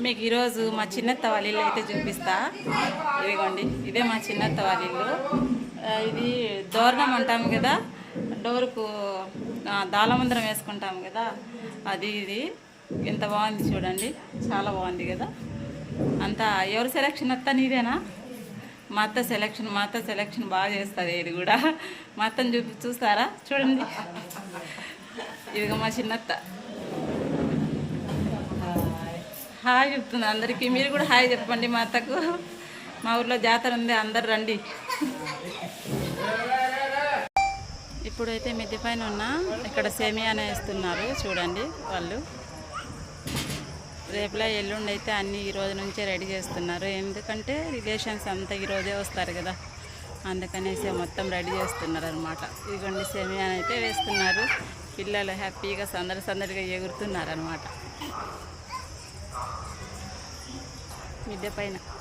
మీకు ఈరోజు మా చిన్నత్త వాళ్ళ ఇల్లు అయితే చూపిస్తా. ఇదిగోండి, ఇదే మా చిన్నత్త వాళ్ళ ఇల్లు. ఇది దోరణం అంటాము కదా, డోరుకు దాళమందరం వేసుకుంటాము కదా, అది ఇది. ఎంత బాగుంది చూడండి, చాలా బాగుంది కదా. అంతా ఎవరు సెలెక్షన్ అత్త? నీదేనా? మా అత్త సెలెక్షన్ బాగా చేస్తుంది. ఇది కూడా మా అత్తని చూస్తారా? చూడండి, ఇదిగో మా చిన్నత్త హాయ్ చెప్తుంది అందరికీ. మీరు కూడా హాయ్ చెప్పండి మా అత్తకు. మా ఊర్లో జాతర ఉంది, అందరు రండి. ఇప్పుడైతే మిద్దె పైన ఉన్నా, ఇక్కడ సేమియానే వేస్తున్నారు చూడండి వాళ్ళు. రేపులా ఎల్లుండి అయితే అన్నీ ఈ రోజు నుంచే రెడీ చేస్తున్నారు. ఎందుకంటే రిలేషన్స్ అంతా ఈరోజే వస్తారు కదా, అందుకనేసి మొత్తం రెడీ చేస్తున్నారు అనమాట. ఇదిగోండి సేమియాని అయితే వేస్తున్నారు. పిల్లలు హ్యాపీగా సందడిగా ఎగురుతున్నారు అనమాట మిద్దె పైన.